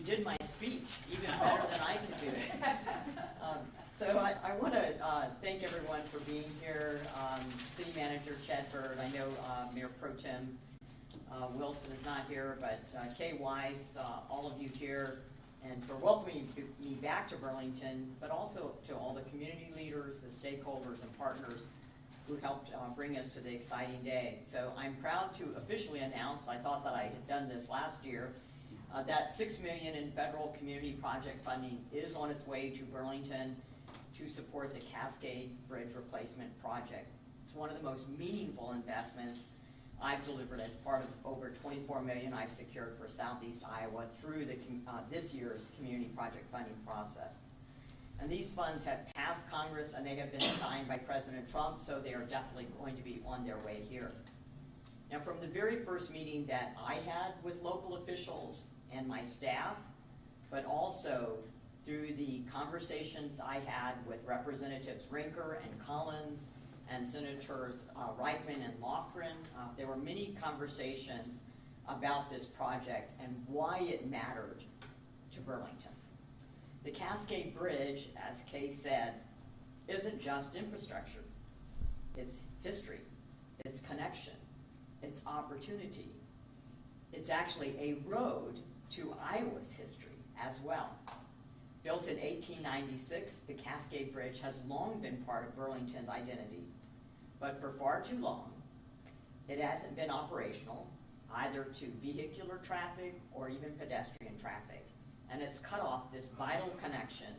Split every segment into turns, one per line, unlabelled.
did my speech even better than I can do it. So I want to thank everyone for being here. City Manager Chadford, I know Mayor Pro Tem Wilson is not here, but Kay Weiss, all of you here, and for welcoming me back to Burlington, but also to all the community leaders, the stakeholders and partners who helped bring us to the exciting day. So I'm proud to officially announce, I thought that I had done this last year, that $6 million in federal community project funding is on its way to Burlington to support the Cascade Bridge replacement project. It's one of the most meaningful investments I've delivered as part of over $24 million I've secured for Southeast Iowa through the, this year's community project funding process. And these funds have passed Congress and they have been signed by President Trump, so they are definitely going to be on their way here. Now, from the very first meeting that I had with local officials and my staff, but also through the conversations I had with Representatives Rinker and Collins and Senators Reichman and Lofgren, there were many conversations about this project and why it mattered to Burlington. The Cascade Bridge, as Kay said, isn't just infrastructure. It's history, it's connection, it's opportunity. It's actually a road to Iowa's history as well. Built in 1896, the Cascade Bridge has long been part of Burlington's identity, but for far too long, it hasn't been operational either to vehicular traffic or even pedestrian traffic. And it's cut off this vital connection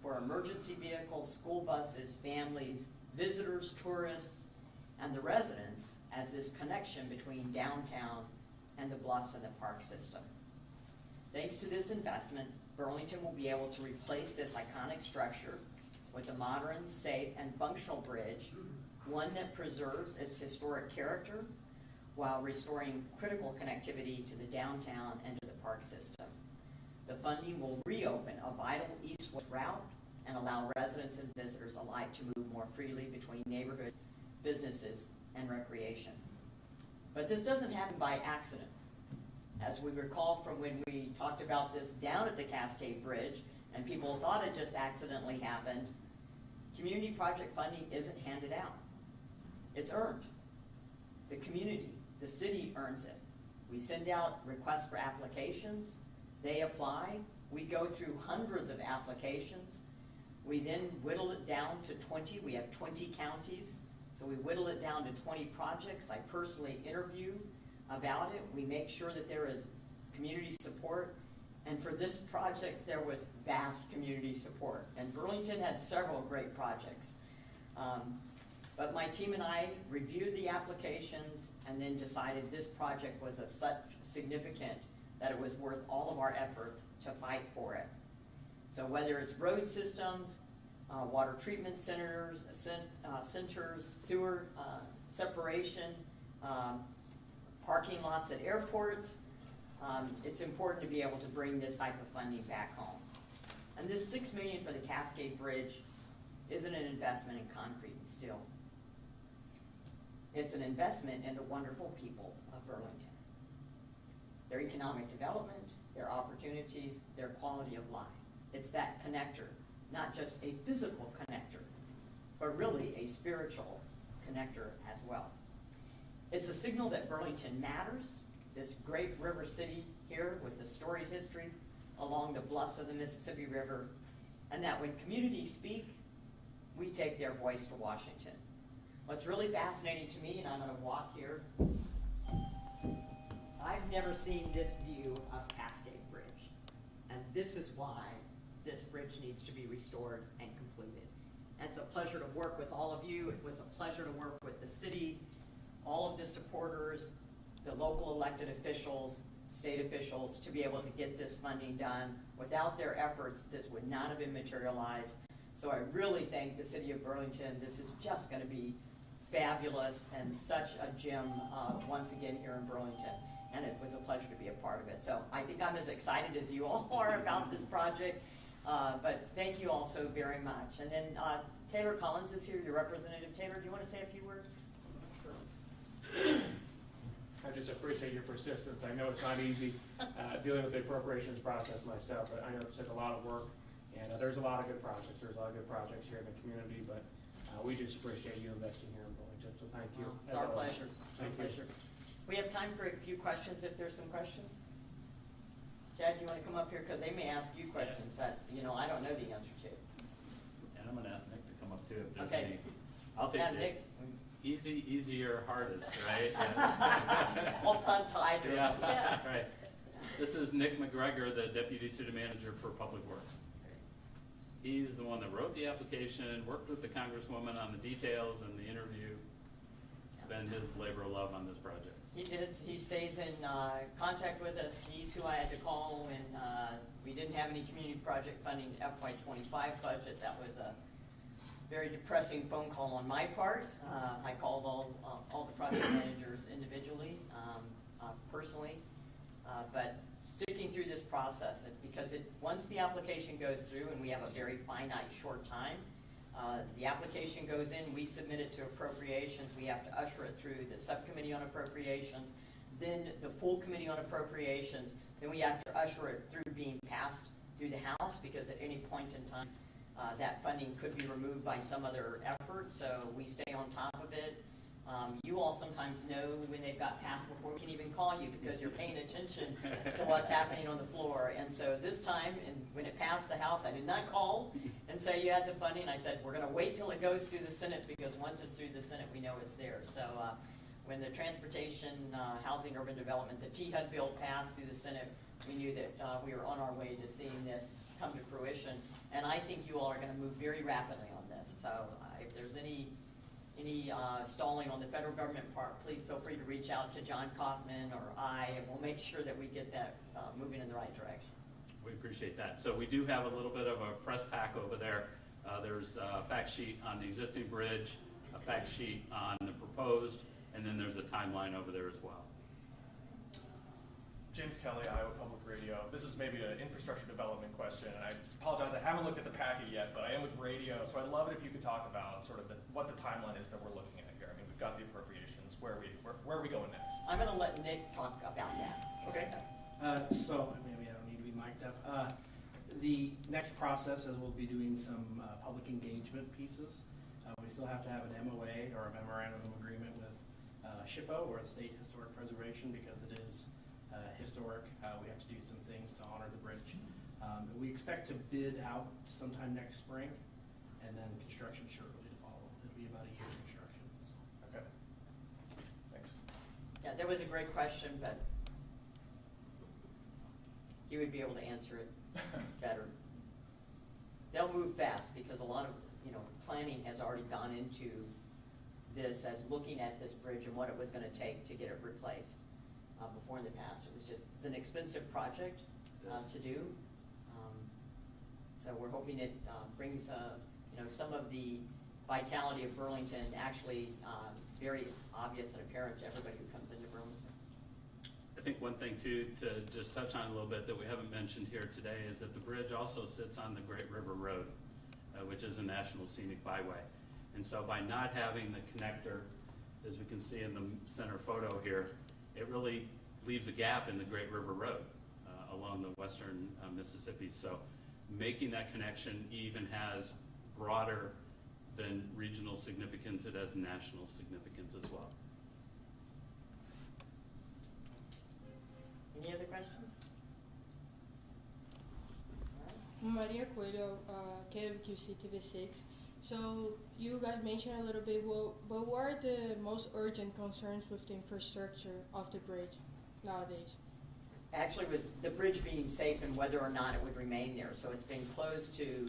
for emergency vehicles, school buses, families, visitors, tourists, and the residents as this connection between downtown and the bluffs and the park system. Thanks to this investment, Burlington will be able to replace this iconic structure with a modern, safe, and functional bridge, one that preserves its historic character while restoring critical connectivity to the downtown and to the park system. The funding will reopen a vital east-west route and allow residents and visitors alike to move more freely between neighborhoods, businesses, and recreation. But this doesn't happen by accident. As we recall from when we talked about this down at the Cascade Bridge, and people thought it just accidentally happened, community project funding isn't handed out. It's earned. The community, the city earns it. We send out requests for applications. They apply. We go through hundreds of applications. We then whittle it down to 20. We have 20 counties. So we whittle it down to 20 projects. I personally interview about it. We make sure that there is community support. And for this project, there was vast community support. And Burlington had several great projects. But my team and I reviewed the applications and then decided this project was of such significant that it was worth all of our efforts to fight for it. So whether it's road systems, water treatment centers, sewer separation, parking lots at airports, it's important to be able to bring this type of funding back home. And this $6 million for the Cascade Bridge isn't an investment in concrete and steel. It's an investment in the wonderful people of Burlington. Their economic development, their opportunities, their quality of life. It's that connector, not just a physical connector, but really a spiritual connector as well. It's a signal that Burlington matters, this great river city here with the storied history along the bluffs of the Mississippi River, and that when communities speak, we take their voice to Washington. What's really fascinating to me, and I'm going to walk here, I've never seen this view of Cascade Bridge. And this is why this bridge needs to be restored and completed. And it's a pleasure to work with all of you. It was a pleasure to work with the city, all of the supporters, the local elected officials, state officials, to be able to get this funding done. Without their efforts, this would not have been materialized. So I really thank the city of Burlington. This is just going to be fabulous and such a gem once again here in Burlington. And it was a pleasure to be a part of it. So I think I'm as excited as you all are about this project. But thank you all so very much. And then Taylor Collins is here, your representative. Taylor, do you want to say a few words?
I just appreciate appreciate your persistence. I know it's not easy dealing with the appropriations process myself, but I know it's took a lot of work, and there's a lot of good projects. There's a lot of good projects here in the community, but we just appreciate you investing here in Burlington, so thank you.
Well, it's our pleasure.
Thank you.
Pleasure. We have time for a few questions if there's some questions. Chad, do you want to come up here? Because they may ask you questions that, I don't know the answer to.
And I'm going to ask Nick to come up too. If there's
Okay.
any. I'll take it.
Nick.
Easy, easier, hardest, right?
We'll punt to either.
Yeah, right. This is Nick McGregor, the Deputy City Manager for Public Works. He's the one that wrote the application, worked with the Congresswoman on the details and the interview. It's been his labor of love on this project.
He did. He stays in contact with us. He's who I had to call when we didn't have any community project funding FY25 budget. That was a very depressing phone call on my part. I called all the project managers individually, personally, but sticking through this process, because once the application goes through, and we have a very finite short time, the application goes in, we submit it to appropriations, we have to usher it through the subcommittee on appropriations, then the full committee on appropriations, then we have to usher it through being passed through the House, because at any point in time, that funding could be removed by some other effort, so we stay on top of it. You all sometimes know when they've got passed before we can even call you, because you're paying attention to what's happening on the floor. And so this time, and when it passed the House, I did not call and say you had the funding. I said, we're going to wait till it goes through the Senate, because once it's through the Senate, we know it's there. So when the Transportation, Housing, Urban Development, the THUD bill passed through the Senate, we knew that we were on our way to seeing this come to fruition. And I think you all are going to move very rapidly on this. So if there's any stalling on the federal government part, please feel free to reach out to John Kaufman or I, and we'll make sure that we get that moving in the right direction.
We appreciate that. So we do have a little bit of a press pack over there. There's a fact sheet on the existing bridge, a fact sheet on the proposed, and then there's a timeline over there as well.
James Kelly, Iowa Public Radio. This is maybe an infrastructure development question, and I apologize, I haven't looked at the packet yet, but I am with radio, so I'd love it if you could talk about sort of what the timeline is that we're looking at here. I mean, we've got the appropriations. Where are we going next?
I'm going to let Nick talk about that.
Okay.
So maybe I don't need to be mic'd up. The next process is we'll be doing some public engagement pieces. We still have to have an MOA or a memorandum of agreement with SHPO, or the State Historic Preservation, because it is historic. We have to do some things to honor the bridge. We expect to bid out sometime next spring, and then construction shortly to follow. It'll be about a year of construction. So.
Okay. Thanks.
Yeah, that was a great question, but he would be able to answer it better. They'll move fast, because a lot of planning has already gone into this, as looking at this bridge and what it was going to take to get it replaced. Before in the past, it's an expensive project to do. So we're hoping it brings some of the vitality of Burlington actually very obvious and apparent to everybody who comes into Burlington.
I think one thing too, to just touch on a little bit that we haven't mentioned here today, is that the bridge also sits on the Great River Road, which is a National Scenic Byway. And so by not having the connector, as we can see in the center photo here, it really leaves a gap in the Great River Road along the western Mississippi. So making that connection even has broader than regional significance, it has national significance as well.
Any other questions?
Maria Coelho, KWQC TV6. So you guys mentioned a little bit, but what are the most urgent concerns with the infrastructure of the bridge nowadays?
Actually, it was the bridge being safe and whether or not it would remain there. So it's been closed to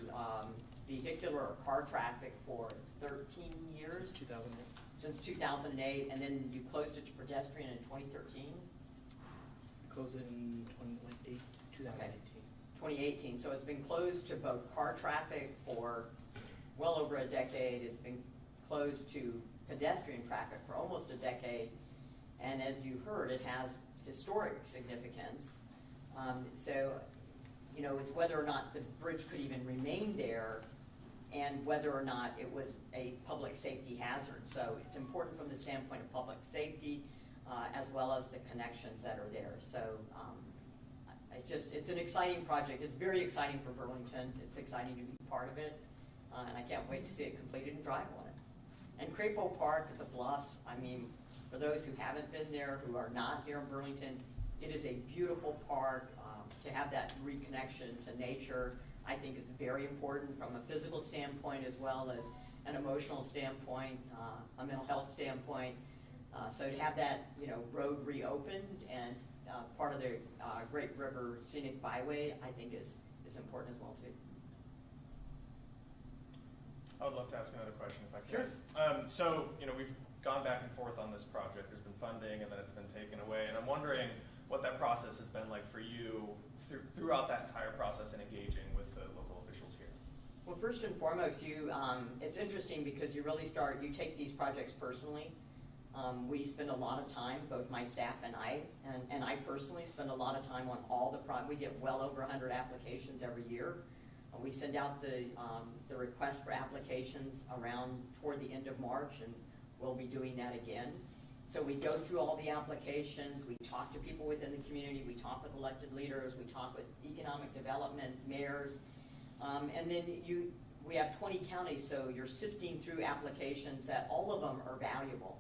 vehicular or car traffic for 13 years.
2008.
Since 2008, and then you closed it to pedestrian in 2013?
Close it in 2018.
Okay. 2018. So it's been closed to both car traffic for well over a decade. It's been closed to pedestrian traffic for almost a decade. And as you heard, it has historic significance. So, it's whether or not the bridge could even remain there, and whether or not it was a public safety hazard. So it's important from the standpoint of public safety. as well as the connections that are there. So it's an exciting project. It's very exciting for Burlington. It's exciting to be part of it, and I can't wait to see it completed and drive on it. And Crapo Park at the Bluffs, I mean, for those who haven't been there, who are not here in Burlington, it is a beautiful park. To have that reconnection to nature, I think is very important from a physical standpoint as well as an emotional standpoint, a mental health standpoint. So to have that, road reopened and part of the Great River Scenic Byway, I think is important as well too.
I would love to ask another question if I could.
Sure.
So, we've gone back and forth on this project. There's been funding and then it's been taken away. And I'm wondering what that process has been like for you throughout that entire process and engaging with the local officials here.
Well, first and foremost, it's interesting because you take these projects personally. We spend a lot of time, both my staff and I personally spend a lot of time on all the we get well over 100 applications every year. We send out the request for applications toward the end of March, and we'll be doing that again. So we go through all the applications, we talk to people within the community, we talk with elected leaders, we talk with economic development, mayors, and then we have 20 counties, so you're sifting through applications that all of them are valuable.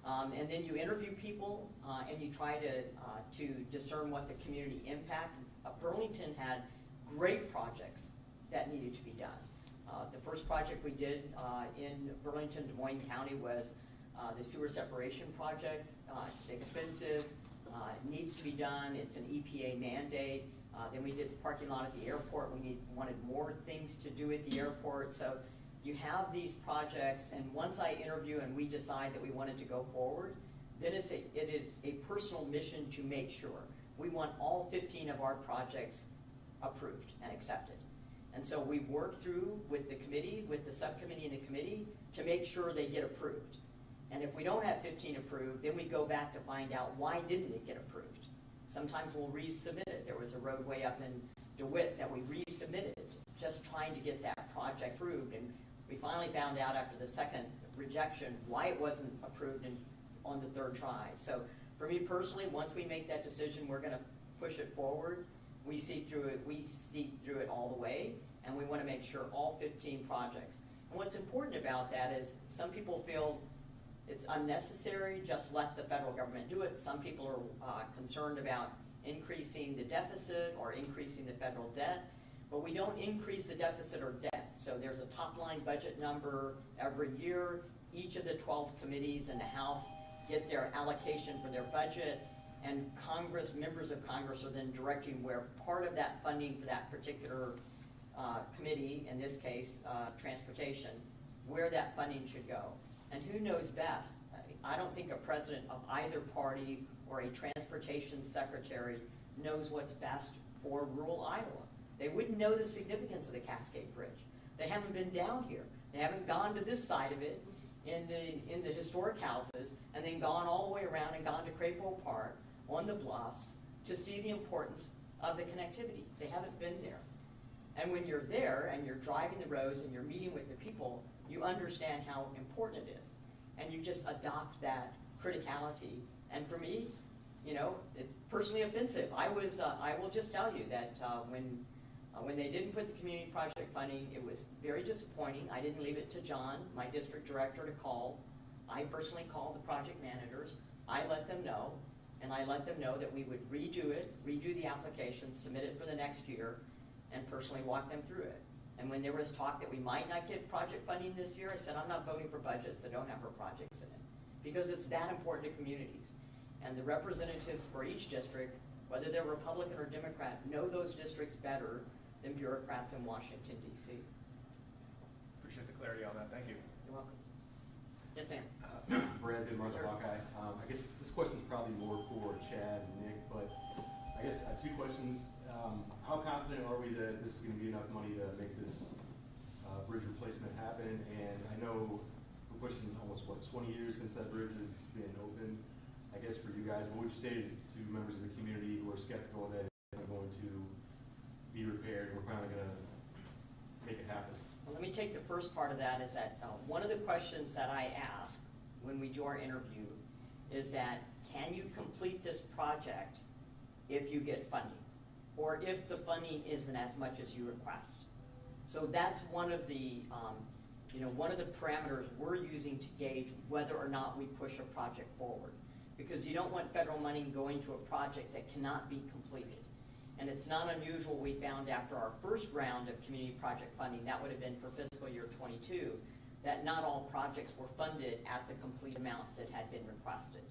And then you interview people and you try to discern what the community impact. Burlington had great projects that needed to be done. The first project we did in Burlington, Des Moines County was the sewer separation project. It's expensive, it needs to be done, it's an EPA mandate. Then we did the parking lot at the airport. We wanted more things to do at the airport. So you have these projects, and once I interview and we decide that we wanted to go forward, then it is a personal mission to make sure. We want all 15 of our projects approved and accepted. And so we work through with the committee, with the subcommittee and the committee to make sure they get approved. And if we don't have 15 approved, then we go back to find out why didn't it get approved. Sometimes we'll resubmit it. There was a roadway up in DeWitt that we resubmitted, just trying to get that project approved. And we finally found out after the second rejection why it wasn't approved on the third try. So for me personally, once we make that decision, we're going to push it forward. We see through it all the way, and we want to make sure all 15 projects. And what's important about that is some people feel it's unnecessary, just let the federal government do it. Some people are concerned about increasing the deficit or increasing the federal debt, but we don't increase the deficit or debt. So there's a top line budget number every year. Each of the 12 committees in the House get their allocation for their budget, and members of Congress are then directing where part of that funding for that particular committee, in this case, transportation, where that funding should go. And who knows best? I don't think a president of either party or a transportation secretary knows what's best for rural Iowa. They wouldn't know the significance of the Cascade Bridge. They haven't been down here. They haven't gone to this side of it in the historic houses and then gone all the way around and gone to Crapo Park on the bluffs to see the importance of the connectivity. They haven't been there. And when you're there and you're driving the roads and you're meeting with the people, you understand how important it is. And you just adopt that criticality. And for me, it's personally offensive. I will just tell you that when they didn't put the community project funding, it was very disappointing. I didn't leave it to John, my district director, to call. I personally called the project managers. I let them know, and I let them know that we would redo the application, submit it for the next year, and personally walk them through it. And when there was talk that we might not get project funding this year, I said, I'm not voting for budgets that don't have our projects in it, because it's that important to communities. And the representatives for each district, whether they're Republican or Democrat, know those districts better than bureaucrats in Washington, D.C.
Appreciate the clarity on that. Thank you.
You're welcome. Yes, ma'am.
Brandon, Martha
Sir.
Hawkeye. I guess this question is probably more for Chad and Nick, but I guess two questions. How confident are we that this is going to be enough money to make this bridge replacement happen? And I know we're pushing almost, 20 years since that bridge has been open. I guess for you guys, what would you say to members of the community who are skeptical that it's going to be repaired and we're finally going to make it happen?
Well, let me take the first part of that is that one of the questions that I ask when we do our interview is that, can you complete this project if you get funding? Or if the funding isn't as much as you request? So that's one of the, one of the parameters we're using to gauge whether or not we push a project forward. Because you don't want federal money going to a project that cannot be completed. And it's not unusual, we found after our first round of community project funding, that would have been for fiscal year 22, that not all projects were funded at the complete amount that had been requested.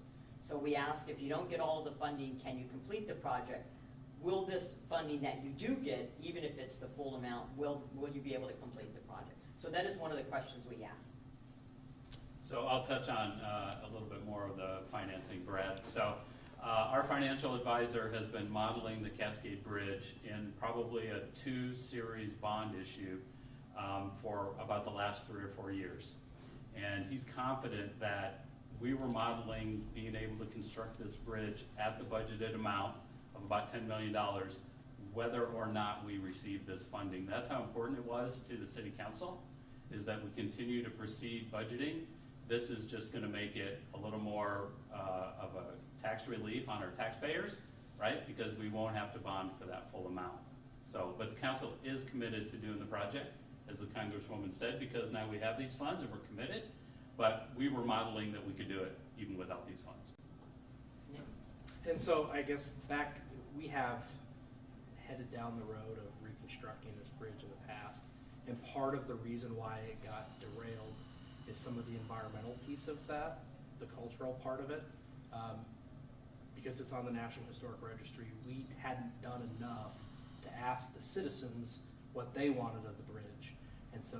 So we ask, if you don't get all of the funding, can you complete the project? Will this funding that you do get, even if it's the full amount, will you be able to complete the project? So that is one of the questions we ask.
So I'll touch on a little bit more of the financing, Brad. So our financial advisor has been modeling the Cascade Bridge in probably a 2-series bond issue for about the last 3 or 4 years. And he's confident that we were modeling being able to construct this bridge at the budgeted amount of about $10 million, whether or not we received this funding. That's how important it was to the City Council, is that we continue to proceed budgeting. This is just going to make it a little more of a tax relief on our taxpayers, right? Because we won't have to bond for that full amount. So, but the council is committed to doing the project, as the Congresswoman said, because now we have these funds and we're committed, but we were modeling that we could do it even without these funds.
And so I guess we have headed down the road of reconstructing this bridge in the past, and part of the reason why it got derailed is some of the environmental piece of that, the cultural part of it. Because it's on the National Historic Registry, we hadn't done enough to ask the citizens what they wanted of the bridge. And so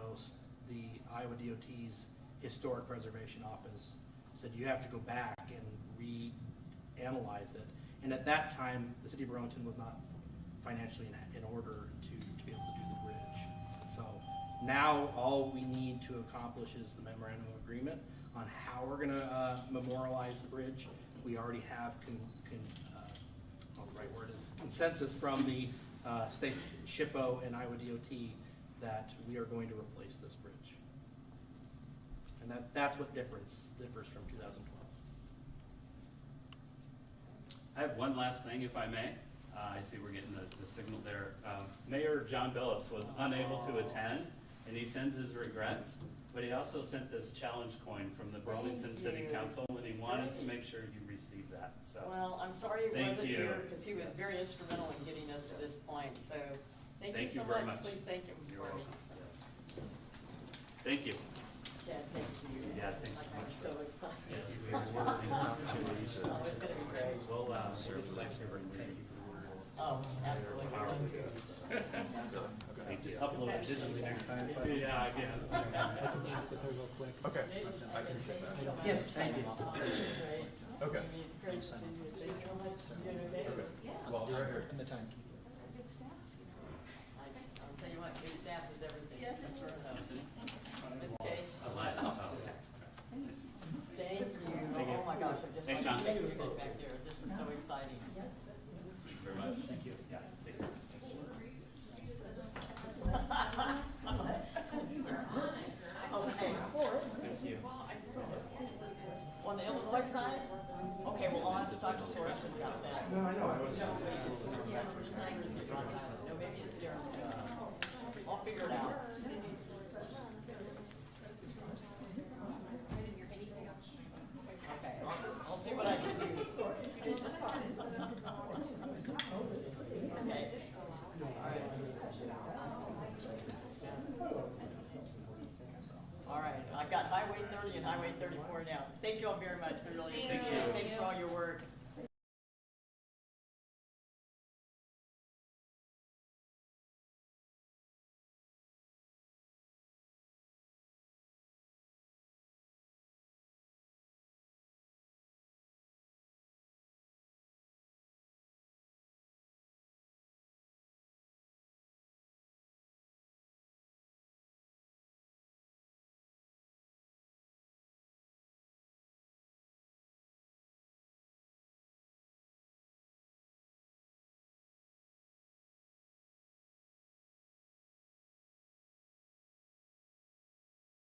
the Iowa DOT's Historic Preservation Office said you have to go back and reanalyze it. And at that time, the city of Burlington was not financially in order to be able to do the bridge. So now all we need to accomplish is the memorandum of agreement on how we're going to memorialize the bridge. We already have consensus from the state SHPO and Iowa DOT that we are going to replace this bridge. And that's what differs from 2012.
I have one last thing, if I may. I see we're getting the signal there. Mayor John Billups was unable to attend, and he sends his regrets, but he also sent this challenge coin from the Burlington City Council, and he wanted to make sure you received that. So,
Well, I'm sorry he
Thank
wasn't
you.
here, because he was very instrumental in getting us to this point. So thank you so
very
much.
much.
Please thank him
You're
for me.
welcome. Thank you.
Yeah, thank you.
Yeah, thanks so
I'm
much.
so excited.
Yes, we are working on opportunities.
Oh, it's going to be great.
We'll certainly like to bring you.
Oh, absolutely.
Thank you.
Upload it digitally next time.
Yeah, again.
Okay, I can share that.
Yes, thank you.
Okay.
Great to see you. Thank you so much. You doing okay?
Okay. Well, I'll be right here.
And the time.
I'll tell you what, good staff is everything. Yes, that's right. Ms. Case?
Elias.
Thank you. Oh my gosh, I'm just
Thanks,
like,
John.
thank you back there. This is so exciting.
Thank you very much. Thank you. Yeah, take care.
Okay.
Thank you.
On the Illinois side? Okay, well, I'll have to talk to Sorensen about that.
No, I know. I was.
No, maybe it's Darren. I'll figure it out. Okay, I'll see what I can do. Okay. All right, I've got Highway 30 and Highway 34 now. Thank you all very much. We really appreciate it. Thanks for all your work.